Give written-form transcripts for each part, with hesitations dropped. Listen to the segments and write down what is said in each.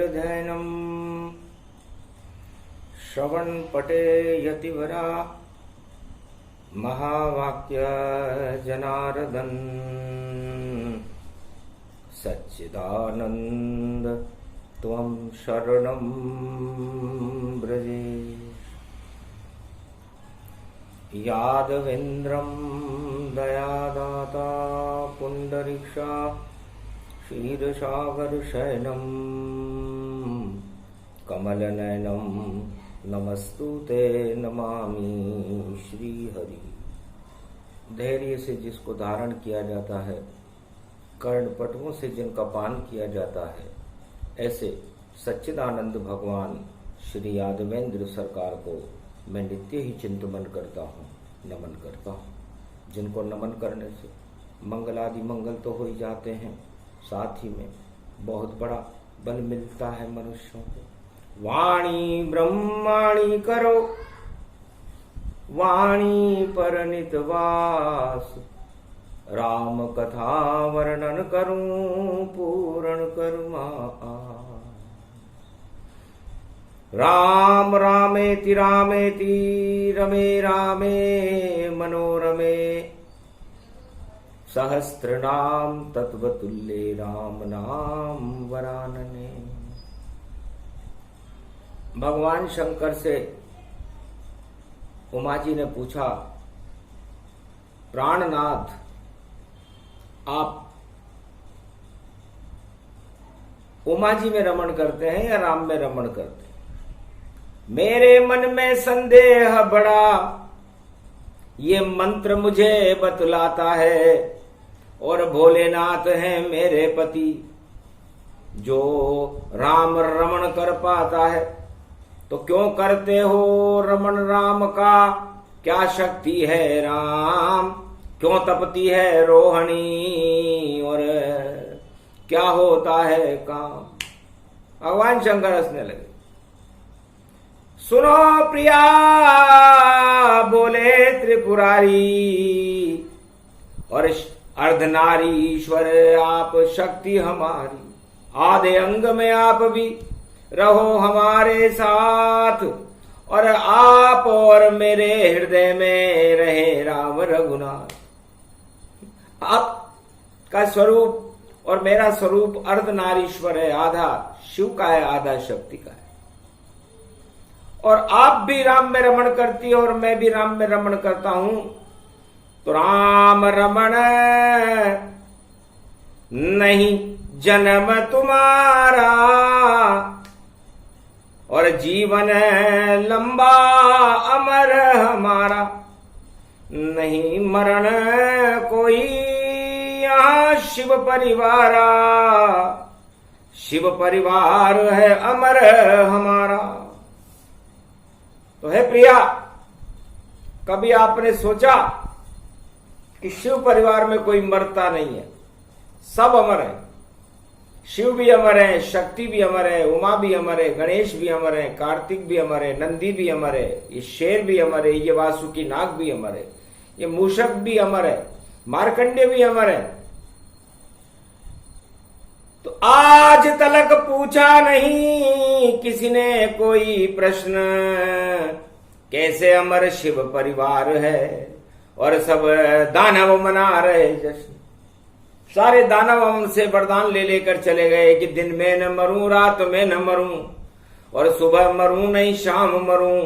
दैनम् श्रवणपटे यतिवरा महावाक्य जनार्दन सच्चिदानंद त्वं शरणं ब्रजे। यादवेन्द्रं दयादाता पुंडरीक्षा क्षीरसागरशयनं कमलनयनं नमस्तुते नमामि श्रीहरि। धैर्य से जिसको धारण किया जाता है, कर्णपटुओं से जिनका पान किया जाता है, ऐसे सच्चिदानंद भगवान श्री यादवेंद्र सरकार को मैं नित्य ही चिंतन करता हूँ, नमन करता हूँ। जिनको नमन करने से मंगलादि मंगल तो हो ही जाते हैं, साथ ही में बहुत बड़ा बल मिलता है मनुष्यों को। वाणी ब्रह्माणी करो वाणी पर नितवास, राम कथा वर्णन करूं पूर्ण करुमा। राम रामेति रामेति रमे रामे मनोरमे, सहस्रनाम तत्वतुल्ये राम नाम वरानने। भगवान शंकर से उमा जी ने पूछा, प्राणनाथ आप उमा जी में रमण करते हैं या राम में रमण करते हैं? मेरे मन में संदेह बड़ा, ये मंत्र मुझे बतलाता है, और भोलेनाथ हैं मेरे पति, जो राम रमण कर पाता है। तो क्यों करते हो रमण राम का, क्या शक्ति है राम, क्यों तपती है रोहिणी, और क्या होता है काम। भगवान शंकर हंसने लगे। सुनो प्रिया बोले त्रिपुरारी, और अर्धनारी ईश्वर आप शक्ति हमारी, आधे अंग में आप भी रहो हमारे साथ, और आप और मेरे हृदय में रहे राम रघुनाथ। आपका स्वरूप और मेरा स्वरूप अर्धनारीश्वर है, आधा शिव का है आधा शक्ति का है। और आप भी राम में रमण करती हो और मैं भी राम में रमण करता हूं, तो राम रमण नहीं जन्म तुम्हारा, और जीवन लंबा अमर हमारा, नहीं मरण कोई यहाँ शिव परिवारा, शिव परिवार है अमर हमारा। तो है प्रिया, कभी आपने सोचा कि शिव परिवार में कोई मरता नहीं है, सब अमर है। शिव भी अमर है, शक्ति भी अमर है, उमा भी अमर है, गणेश भी अमर है, कार्तिक भी अमर है, नंदी भी अमर है, ये शेर भी अमर है, ये वासुकी नाग भी अमर है, ये मूषक भी अमर है, मार्कंडे भी अमर है। तो आज तलक पूछा नहीं किसी ने कोई प्रश्न, कैसे अमर शिव परिवार है, और सब दानव मना रहे जश्न। सारे दानव हमसे वरदान ले लेकर चले गए कि दिन में न मरूं, रात में न मरूं, और सुबह मरूं नहीं शाम मरूं,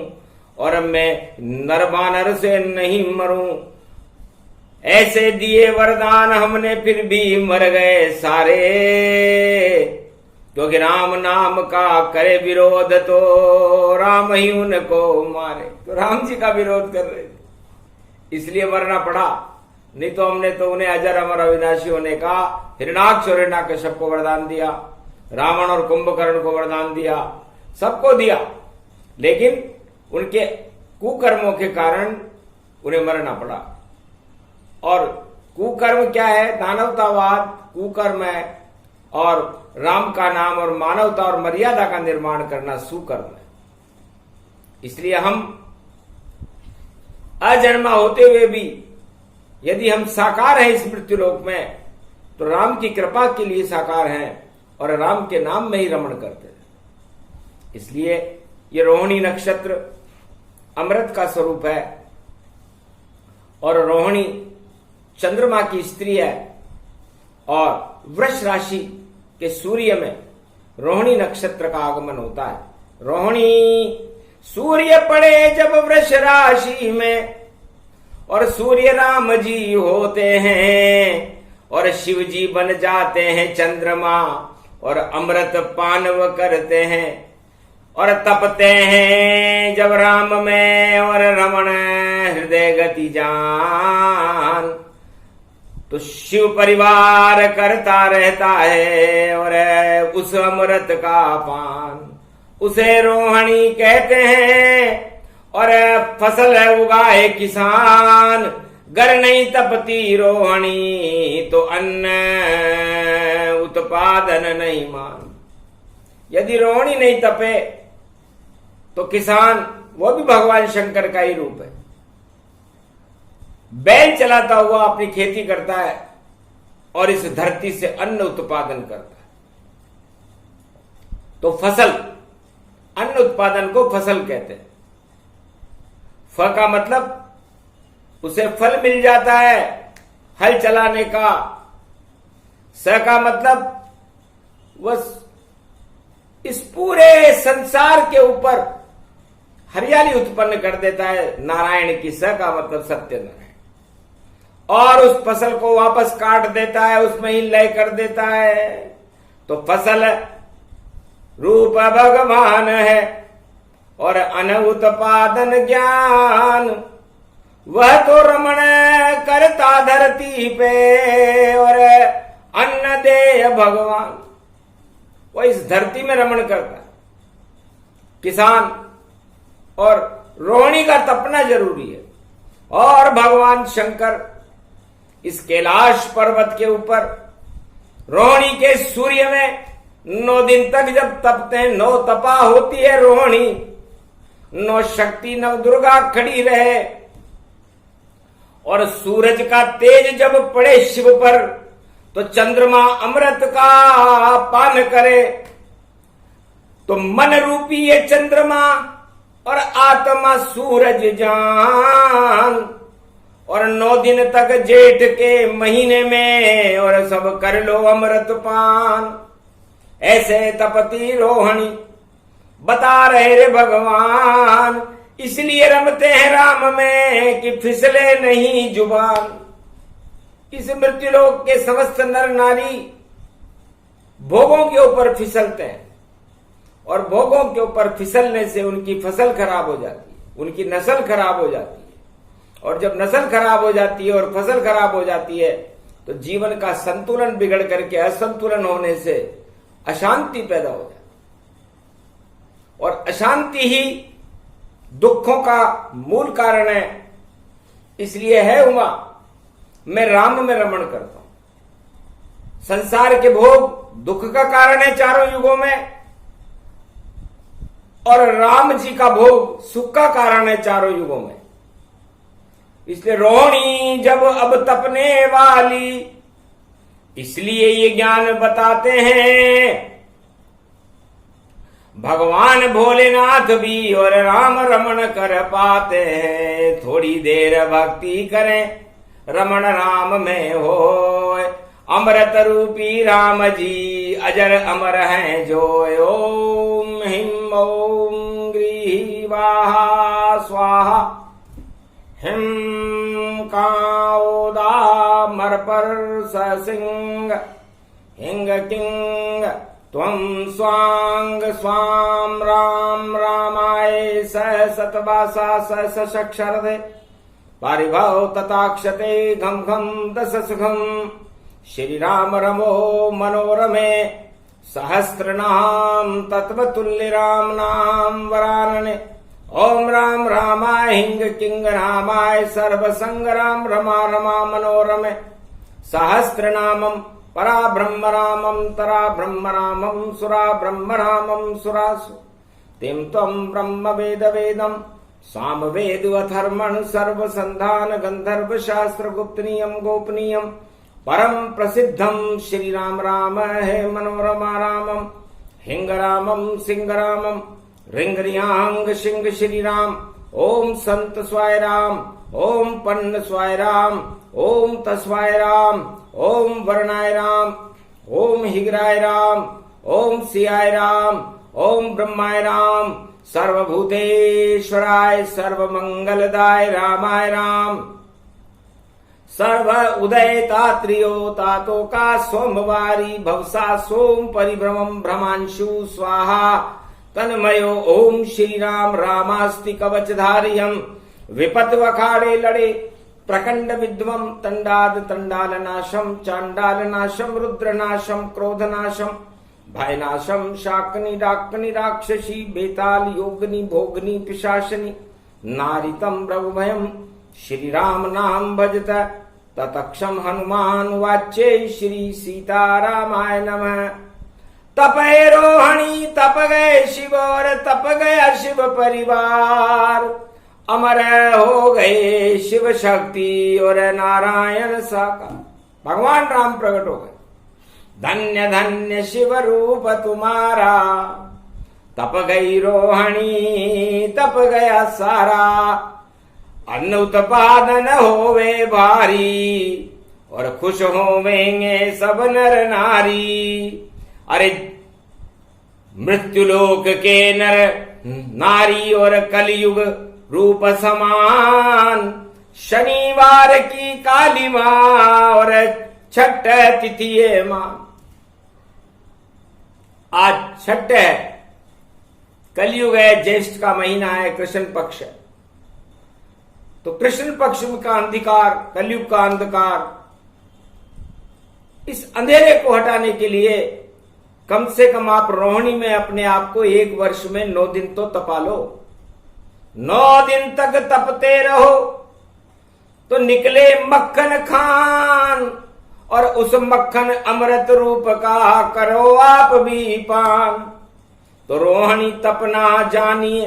और मैं नरबानर से नहीं मरूं। ऐसे दिए वरदान हमने, फिर भी मर गए सारे, क्योंकि राम नाम का करे विरोध तो राम ही उनको मारे। तो राम जी का विरोध कर रहे थे, इसलिए मरना पड़ा, नहीं तो हमने तो उन्हें अजर अमर अविनाशी होने का हिरणाक्ष और हिरण्याकश्यप को वरदान दिया, रावण और कुंभकर्ण को वरदान दिया, सबको दिया, लेकिन उनके कुकर्मों के कारण उन्हें मरना पड़ा। और कुकर्म क्या है? दानवतावाद कुकर्म है, और राम का नाम और मानवता और मर्यादा का निर्माण करना सुकर्म है। इसलिए हम अजन्मा होते हुए भी यदि हम साकार हैं इस मृत्युलोक में, तो राम की कृपा के लिए साकार हैं और राम के नाम में ही रमण करते हैं। इसलिए ये रोहिणी नक्षत्र अमृत का स्वरूप है और रोहिणी चंद्रमा की स्त्री है और वृष राशि के सूर्य में रोहिणी नक्षत्र का आगमन होता है। रोहिणी सूर्य पड़े जब वृष राशि में और सूर्य राम जी होते हैं और शिव जी बन जाते हैं चंद्रमा और अमृत पानव करते हैं और तपते हैं जब राम में और रमण हृदय गति जान, तो शिव परिवार करता रहता है और उस अमृत का पान, उसे रोहिणी कहते हैं। और फसल उगाए किसान, गर नहीं तपती रोहिणी तो अन्न उत्पादन नहीं मान। यदि रोहिणी नहीं तपे तो किसान वो भी भगवान शंकर का ही रूप है। बैल चलाता हुआ अपनी खेती करता है और इस धरती से अन्न उत्पादन करता है। तो फसल, अन्न उत्पादन को फसल कहते हैं। फ का मतलब उसे फल मिल जाता है हल चलाने का। स का मतलब वह इस पूरे संसार के ऊपर हरियाली उत्पन्न कर देता है। नारायण की स का मतलब सत्यनारायण, और उस फसल को वापस काट देता है, उसमें ही लय कर देता है। तो फसल रूप भगवान है और अन्न उत्पादन ज्ञान, वह तो रमण करता धरती पे और अन्न दे भगवान। वो इस धरती में रमण करता है। किसान और रोहिणी का तपना जरूरी है। और भगवान शंकर इस कैलाश पर्वत के ऊपर रोहिणी के सूर्य में 9 दिन तक जब तपते हैं, 9 तपा होती है रोहिणी, 9 शक्ति 9 दुर्गा खड़ी रहे और सूरज का तेज जब पड़े शिव पर तो चंद्रमा अमृत का पान करे। तो मन रूपी ये चंद्रमा और आत्मा सूरज जान, और 9 दिन तक जेठ के महीने में और सब कर लो अमृत पान। ऐसे तपती रोहिणी बता रहे रे भगवान, इसलिए रमते हैं राम में कि फिसले नहीं जुबान। इस मृत्युलोक के समस्त नर नारी भोगों के ऊपर फिसलते हैं और भोगों के ऊपर फिसलने से उनकी फसल खराब हो जाती है, उनकी नस्ल खराब हो जाती है। और जब नस्ल खराब हो जाती है और फसल खराब हो जाती है तो जीवन का संतुलन बिगड़ करके असंतुलन होने से अशांति पैदा हो जाती है। और अशांति ही दुखों का मूल कारण है। इसलिए है उमा, मैं राम में रमण करता हूं। संसार के भोग दुख का कारण है चारों युगों में, और राम जी का भोग सुख का कारण है चारों युगों में। इसलिए रोहिणी जब अब तपने वाली, इसलिए ये ज्ञान बताते हैं भगवान भोलेनाथ भी और राम रमण कर पाते हैं। थोड़ी देर भक्ति करें रमण राम में हो, अमृत रूपी राम जी अजर अमर हैं जो। ओम हिम ओम ग्रीवाहा स्वाहा, हिम काओदा मर पर सिंह, हिंग किंग त्वं स्वांग स्वाम राम रामाय सतवासा सशक्षरदे पारिभव तथाक्षते घम घम दस सुखम। श्री राम रमो मनोरमे सहस्रनाम तत्वतुल्य राम नाम वरानने। ओम राम रामाय हिंग किंग रामाय सर्वसंग राम रमा रमा मनोरमे। सहस्रनामम परा ब्रह्म रामम तरा ब्रह्म रामम सुरा ब्रह्म रामम सुरासु। तिम त्वं ब्रह्म वेद वेदम साम वेद अथर्मण सर्व संधान गंधर्व शास्त्र गुप्त नियम गोपनीयम परम प्रसिद्धम। श्री राम राम है मनोरमा रामम, हिंग रामम सिंह रामम रिंग रियांग सिंह श्री राम। ओम संत स्वाय राम, ओम पन्न स्वाय राम, ओम तस्वाय राम, ओम वर्णाय राम, ओम हिगराय राम, ओम सियाय राम, ओम ब्रह्माय राम, सर्वभूतेश्वराय सर्वमंगलदाय रामाय राम। सर्व उदय तात्रियो तातो का सोमवारी भवसा सोम परिभ्रमं भ्रमांशु स्वाहा तन्मयो ओम श्री राम। रामास्ति कवचधारियम विपद वखाड़े लड़े प्रकंड विद्वम तंडाद तंडाल नाशम चांडाल नाशम रुद्र नाशम क्रोध नाशम भय नाशम शाकनी डाकनी राक्षसी बेताल योगनी भोगनी पिशाचनी नारितम प्रभुभयम श्री राम नाम भजत ततक्षम हनुमान वाच्य श्री सीतारामाय नमः। तपे रोहिणी तप गए शिव और तप गया शिव परिवार। अमर हो गए शिव शक्ति और नारायण साकार। भगवान राम प्रकट हो गए। धन्य धन्य शिव रूप तुम्हारा। तप गई रोहिणी तप गया सारा। अन्न उत्पादन होवे भारी और खुश होवेंगे सब नर नारी। अरे मृत्युलोक के नर नारी और कलयुग रूप समान। शनिवार की काली माँ और छठ तिथि माँ। आज छठ है, कलयुग है, ज्येष्ठ का महीना है, कृष्ण पक्ष है। तो कृष्ण पक्ष का अंधकार, कलयुग का अंधकार, इस अंधेरे को हटाने के लिए कम से कम आप रोहिणी में अपने आप को 1 वर्ष में 9 दिन तो तपा लो। 9 दिन तक तपते रहो तो निकले मक्खन खान। और उस मक्खन अमृत रूप का करो आप भी पान। तो रोहिणी तपना जानिए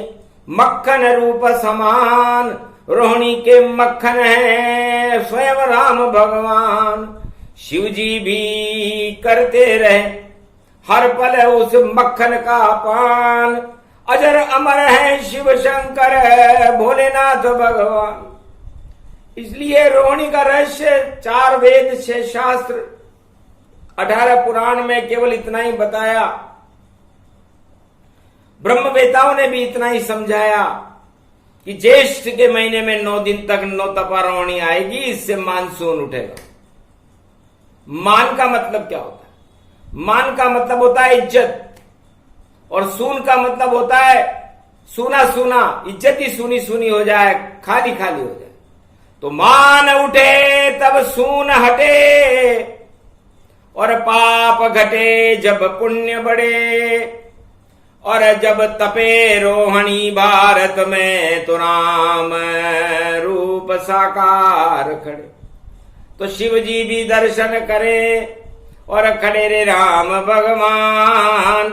मक्खन रूप समान। रोहिणी के मक्खन है स्वयं राम भगवान। शिव जी भी करते रहे हर पल उस मक्खन का पान। अजर अमर है शिव शंकर भोलेनाथ भगवान। इसलिए रोहिणी का रहस्य 4 वेद 6 शास्त्र 18 पुराण में केवल इतना ही बताया। ब्रह्मवेताओं ने भी इतना ही समझाया कि ज्येष्ठ के महीने में 9 दिन तक 9 तपा रोहिणी आएगी, इससे मानसून उठेगा। मान का मतलब क्या होता है? मान का मतलब होता है इज्जत, और सून का मतलब होता है सूना सूना, इज्जत ही सूनी सूनी हो जाए, खाली खाली हो जाए। तो मान उठे तब सून हटे और पाप घटे जब पुण्य बढ़े। और जब तपे रोहिणी भारत में तो राम रूप साकार खड़े। तो शिव जी भी दर्शन करे और खड़े रे राम भगवान।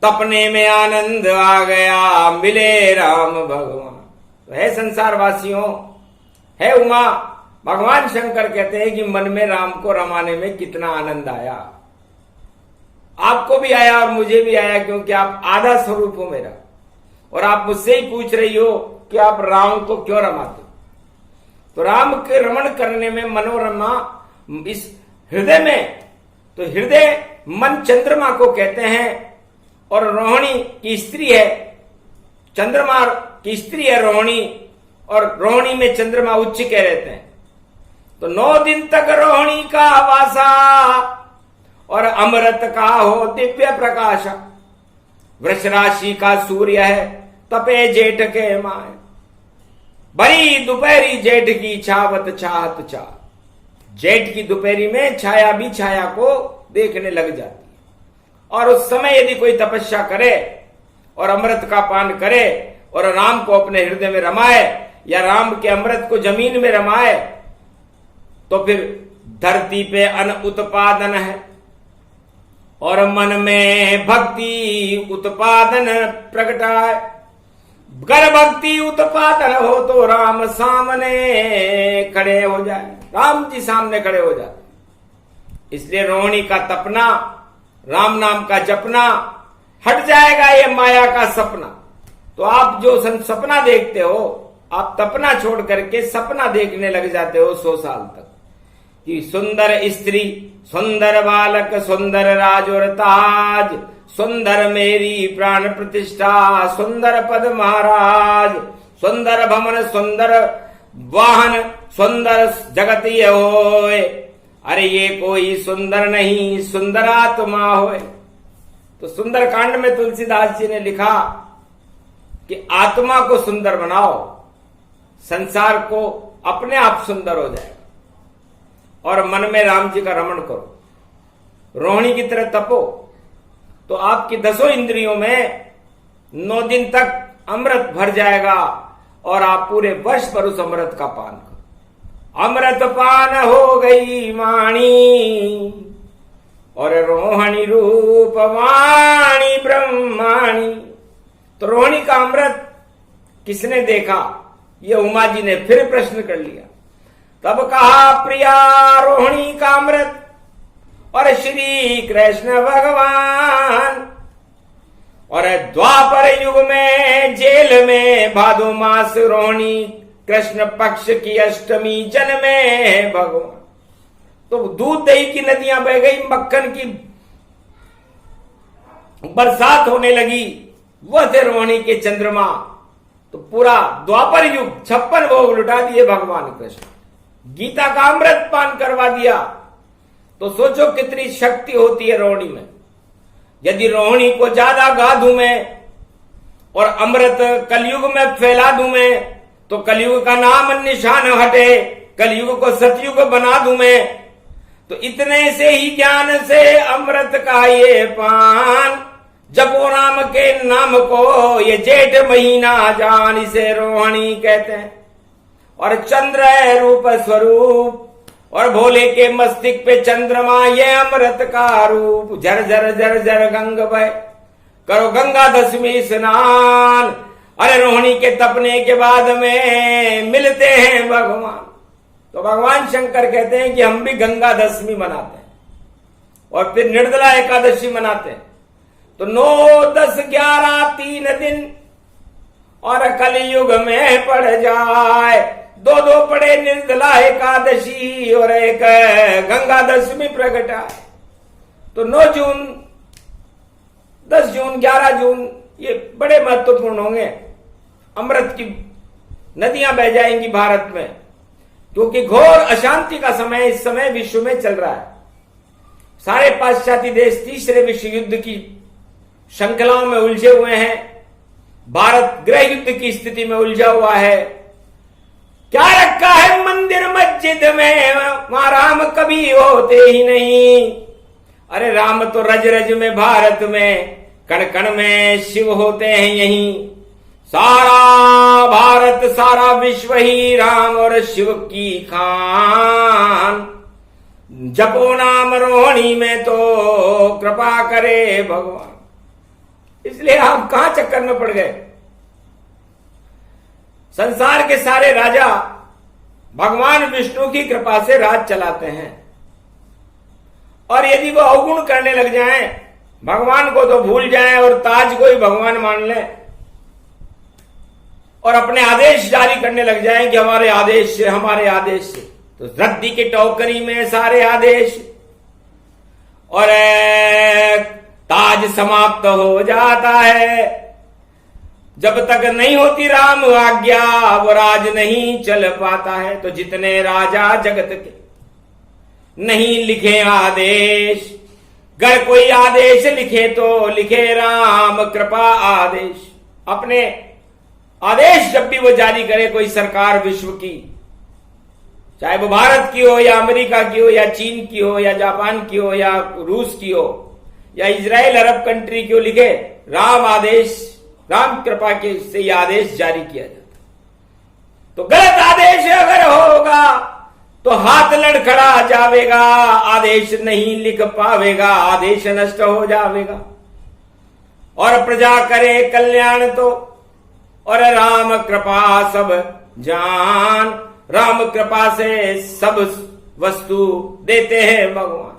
तपने में आनंद आ गया मिले राम भगवान। तो है संसार वासियों, है उमा, भगवान शंकर कहते हैं कि मन में राम को रमाने में कितना आनंद आया। आपको भी आया और मुझे भी आया, क्योंकि आप आधा स्वरूप हो मेरा। और आप मुझसे ही पूछ रही हो कि आप राम को क्यों रमाते हो। तो राम के रमण करने में मनोरमा इस हृदय में, तो हृदय मन चंद्रमा को कहते हैं और रोहिणी की स्त्री है। चंद्रमा की स्त्री है रोहिणी, और रोहिणी में चंद्रमा उच्च के रहते हैं। तो 9 दिन तक रोहिणी का वासा और अमृत का हो दिव्य प्रकाश। वृष राशि का सूर्य है तपे जेठ के माए। बड़ी दोपहरी जेठ की छावत चाहत चा। जेठ की दोपहरी में छाया भी छाया को देखने लग जाती है। और उस समय यदि कोई तपस्या करे और अमृत का पान करे और राम को अपने हृदय में रमाए या राम के अमृत को जमीन में रमाए, तो फिर धरती पे अन्न उत्पादन है और मन में भक्ति उत्पादन प्रगटाए। गर भक्ति उत्पादन हो तो राम सामने खड़े हो जाए, राम जी सामने खड़े हो जाते। इसलिए रोहिणी का तपना, राम नाम का जपना, हट जाएगा ये माया का सपना। तो आप जो सपना देखते हो, आप तपना छोड़ करके सपना देखने लग जाते हो 100 साल तक कि सुंदर स्त्री, सुंदर बालक, सुंदर राज और ताज, सुंदर मेरी प्राण प्रतिष्ठा, सुंदर पद महाराज, सुंदर भवन, सुंदर वाहन, सुंदर जगत ये होए। अरे ये कोई सुंदर नहीं, सुंदर आत्मा होए। तो सुंदर कांड में तुलसीदास जी ने लिखा कि आत्मा को सुंदर बनाओ, संसार को अपने आप सुंदर हो जाएगा। और मन में राम जी का रमण करो, रोहिणी की तरह तपो, तो आपकी 10 इंद्रियों में 9 दिन तक अमृत भर जाएगा और आप पूरे वर्ष पर उस अमृत का पान करो। अमृत पान हो गई वाणी और रोहिणी रूप वाणी ब्रह्माणी। तो रोहिणी का अमृत किसने देखा, ये उमा जी ने फिर प्रश्न कर लिया। तब कहा प्रिया रोहिणी का अमृत और श्री कृष्ण भगवान। और द्वापर युग में जेल में भादो मास रोहिणी कृष्ण पक्ष की अष्टमी जन्मे भगवान। तो दूध दही की नदियां बह गई, मक्खन की बरसात होने लगी, वह थे रोहिणी के चंद्रमा। तो पूरा द्वापर युग 56 भोग लुटा दिए भगवान कृष्ण, गीता का अमृत पान करवा दिया। तो सोचो कितनी शक्ति होती है रोहिणी में। यदि रोहिणी को ज्यादा गा दूं मैं और अमृत कलयुग में फैला दूं मैं, तो कलयुग का नाम निशान हटे, कलयुग को सतयुग बना दूं मैं, तो इतने से ही ज्ञान से अमृत का ये पान, जपो राम के नाम को ये जेठ महीना जान, इसे रोहिणी कहते हैं। और चंद्र है रूप स्वरूप और भोले के मस्तिष्क पे चंद्रमा, ये अमृत का रूप। झर झर झर झर गंग बह, करो गंगा दशमी स्नान। अरे रोहिणी के तपने के बाद में मिलते हैं भगवान। तो भगवान शंकर कहते हैं कि हम भी गंगा दशमी मनाते हैं और फिर निर्जला एकादशी मनाते हैं। तो 9, 10, 11, 3 दिन और कलयुग में पड़ जाए 2 पड़े, निर्जला एकादशी और एक गंगा दशमी प्रगटाए। तो 9 जून, 10 जून, 11 जून ये बड़े महत्वपूर्ण होंगे। अमृत की नदियां बह जाएंगी भारत में, क्योंकि घोर अशांति का समय इस समय विश्व में चल रहा है। सारे पाश्चात्य देश तीसरे विश्व युद्ध की श्रृंखलाओं में उलझे हुए हैं। भारत गृह युद्ध की स्थिति में उलझा हुआ है। क्या रखा है मंदिर मस्जिद में, वहां राम कभी होते ही नहीं। अरे राम तो रज रज में, भारत में कण कण में शिव होते हैं यहीं। सारा भारत सारा विश्व ही राम और शिव की खान। जपो नाम रोहिणी में तो कृपा करे भगवान। इसलिए आप कहां चक्कर में पड़ गए। संसार के सारे राजा भगवान विष्णु की कृपा से राज चलाते हैं, और यदि वो अवगुण करने लग जाएं, भगवान को तो भूल जाएं और ताज को ही भगवान मान लें और अपने आदेश जारी करने लग जाएं कि हमारे आदेश से, हमारे आदेश से, तो रद्दी की टोकरी में सारे आदेश और ताज समाप्त हो जाता है। जब तक नहीं होती राम आज्ञा वो राज नहीं चल पाता है। तो जितने राजा जगत के नहीं लिखे आदेश, अगर कोई आदेश लिखे तो लिखे राम कृपा आदेश। अपने आदेश जब भी वो जारी करे कोई सरकार विश्व की, चाहे वो भारत की हो या अमेरिका की हो या चीन की हो या जापान की हो या रूस की हो या इजराइल अरब कंट्री की हो, लिखे राम आदेश, राम कृपा के से यह आदेश जारी किया जाता। तो गलत आदेश अगर होगा तो हाथ लड़खड़ा जावेगा, आदेश नहीं लिख पावेगा, आदेश नष्ट हो जावेगा। और प्रजा करे कल्याण तो और राम कृपा सब जान। राम कृपा से सब वस्तु देते हैं भगवान।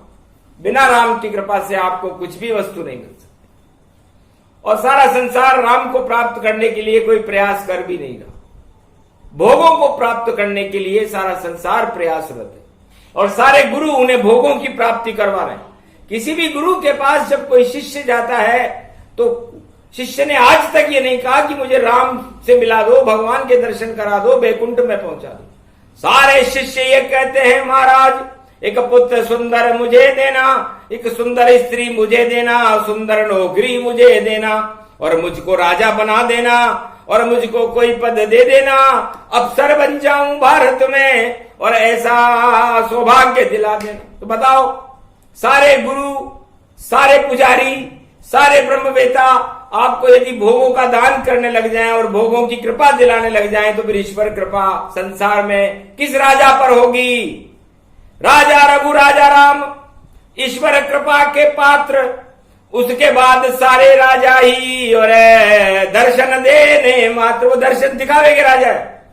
बिना राम की कृपा से आपको कुछ भी वस्तु नहीं मिल सकती। और सारा संसार राम को प्राप्त करने के लिए कोई प्रयास कर भी नहीं रहा। भोगों को प्राप्त करने के लिए सारा संसार प्रयासरत है और सारे गुरु उन्हें भोगों की प्राप्ति करवा रहे हैं। किसी भी गुरु के पास जब कोई शिष्य जाता है तो शिष्य ने आज तक ये नहीं कहा कि मुझे राम से मिला दो, भगवान के दर्शन करा दो, बैकुंठ में पहुंचा दो। सारे शिष्य ये कहते हैं महाराज एक पुत्र सुंदर मुझे देना, एक सुंदर स्त्री मुझे देना, सुंदर नौकरी मुझे देना और मुझको राजा बना देना और मुझको कोई पद दे देना, अफसर बन जाऊं भारत में और ऐसा सौभाग्य दिला देना। तो बताओ, सारे गुरु, सारे पुजारी, सारे ब्रह्मवेता आपको यदि भोगों का दान करने लग जाएं और भोगों की कृपा दिलाने लग जाएं तो फिर ईश्वर कृपा संसार में किस राजा पर होगी? राजा रघु राजा राम ईश्वर कृपा के पात्र, उसके बाद सारे राजा ही और दर्शन देने मात्र। वो दर्शन दिखावे के राजा है,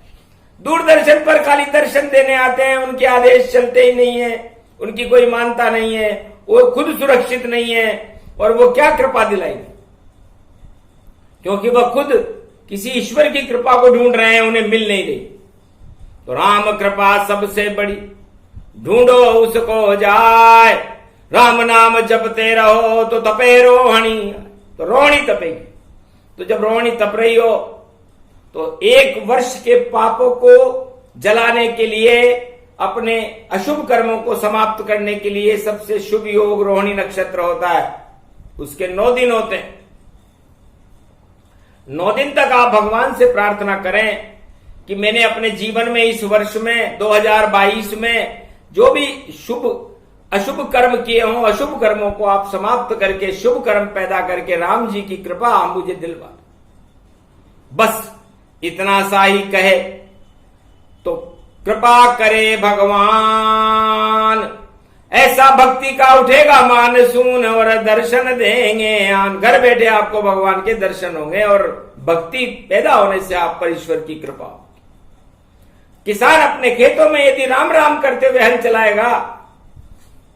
दूरदर्शन पर खाली दर्शन देने आते हैं, उनके आदेश चलते ही नहीं है, उनकी कोई मानता नहीं है, वो खुद सुरक्षित नहीं है और वो क्या कृपा दिलाएंगे? क्योंकि वह खुद किसी ईश्वर की कृपा को ढूंढ रहे हैं, उन्हें मिल नहीं रही। तो राम कृपा सबसे बड़ी, ढूंढो उसको जाए, राम नाम जपते रहो तो तपे रोहिणी। तो रोहिणी तपेगी। तो जब रोहिणी तप रही हो तो 1 वर्ष के पापों को जलाने के लिए, अपने अशुभ कर्मों को समाप्त करने के लिए सबसे शुभ योग रोहिणी नक्षत्र होता है। उसके 9 दिन होते हैं। 9 दिन तक आप भगवान से प्रार्थना करें कि मैंने अपने जीवन में इस वर्ष में 2022 में जो भी शुभ अशुभ कर्म किए हों, अशुभ कर्मों को आप समाप्त करके शुभ कर्म पैदा करके राम जी की कृपा मुझे दिलवा। बस इतना सा ही कहे तो कृपा करे भगवान, ऐसा भक्ति का उठेगा मानसून और दर्शन देंगे आन। घर बैठे आपको भगवान के दर्शन होंगे और भक्ति पैदा होने से आप पर ईश्वर की कृपा। किसान अपने खेतों में यदि राम राम करते हुए हल चलाएगा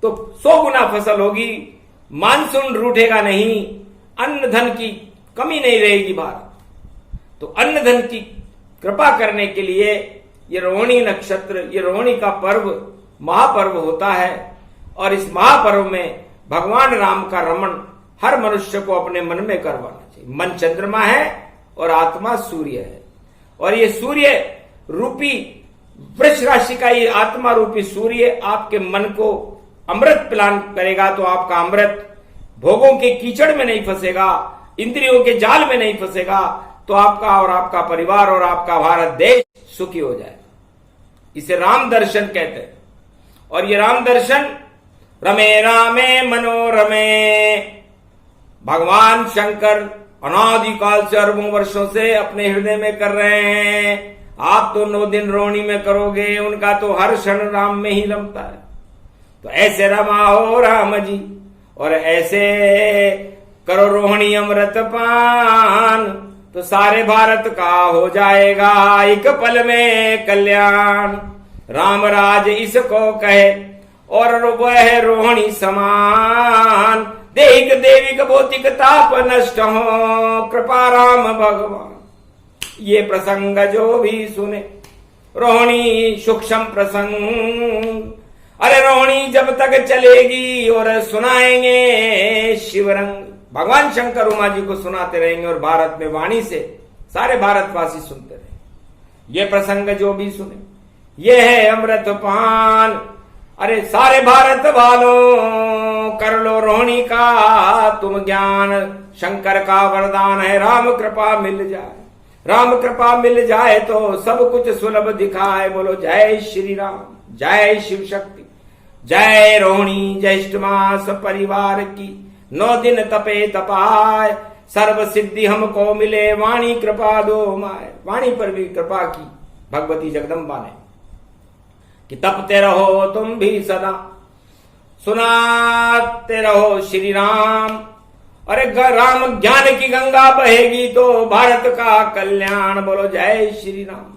तो 100 गुना फसल होगी, मानसून रूठेगा नहीं, अन्न धन की कमी नहीं रहेगी बाहर। तो अन्न धन की कृपा करने के लिए ये रोहिणी नक्षत्र, ये रोहिणी का पर्व महापर्व होता है और इस महापर्व में भगवान राम का रमण हर मनुष्य को अपने मन में करवाना चाहिए। मन चंद्रमा है और आत्मा सूर्य है और ये सूर्य रूपी वृष राशि का ये आत्मा रूपी सूर्य आपके मन को अमृत प्रदान करेगा। तो आपका अमृत भोगों के कीचड़ में नहीं फंसेगा, इंद्रियों के जाल में नहीं फंसेगा, तो आपका और आपका परिवार और आपका भारत देश सुखी हो जाए। इसे राम दर्शन कहते हैं और ये राम दर्शन रमे रामे मनोरमे भगवान शंकर अनादिकाल से अरबों वर्षों से अपने हृदय में कर रहे हैं। आप तो 9 दिन रोहिणी में करोगे, उनका तो हर क्षण राम में ही रमता है। तो ऐसे रमा हो राम जी और ऐसे करो रोहिणी अमृत पान, तो सारे भारत का हो जाएगा एक पल में कल्याण। राम राज इसको कहे और वह रोहिणी समान, देहिक देविक भौतिक ताप नष्ट हो, कृपा राम भगवान। ये प्रसंग जो भी सुने, रोहिणी सूक्ष्म प्रसंग, अरे रोहिणी जब तक चलेगी और सुनाएंगे शिवरंग। भगवान शंकर उमा जी को सुनाते रहेंगे और भारत में वाणी से सारे भारतवासी सुनते रहेंगे। ये प्रसंग जो भी सुने, ये है अमृत पान। अरे सारे भारत वालों कर लो रोहिणी का तुम ज्ञान, शंकर का वरदान है राम कृपा मिल जाए। राम कृपा मिल जाए तो सब कुछ सुलभ दिखाए। बोलो जय श्री राम, जय शिव शक्ति, जय रोहिणी ज्येष्ठ मास परिवार की। 9 दिन तपे तपाए, सर्व सिद्धि हमको मिले, वाणी कृपा दो माए। वाणी पर भी कृपा की भगवती जगदम्बा ने कि तपते रहो तुम भी सदा, सुनाते रहो श्री राम। अरे राम ज्ञान की गंगा बहेगी तो भारत का कल्याण। बोलो जय श्री राम।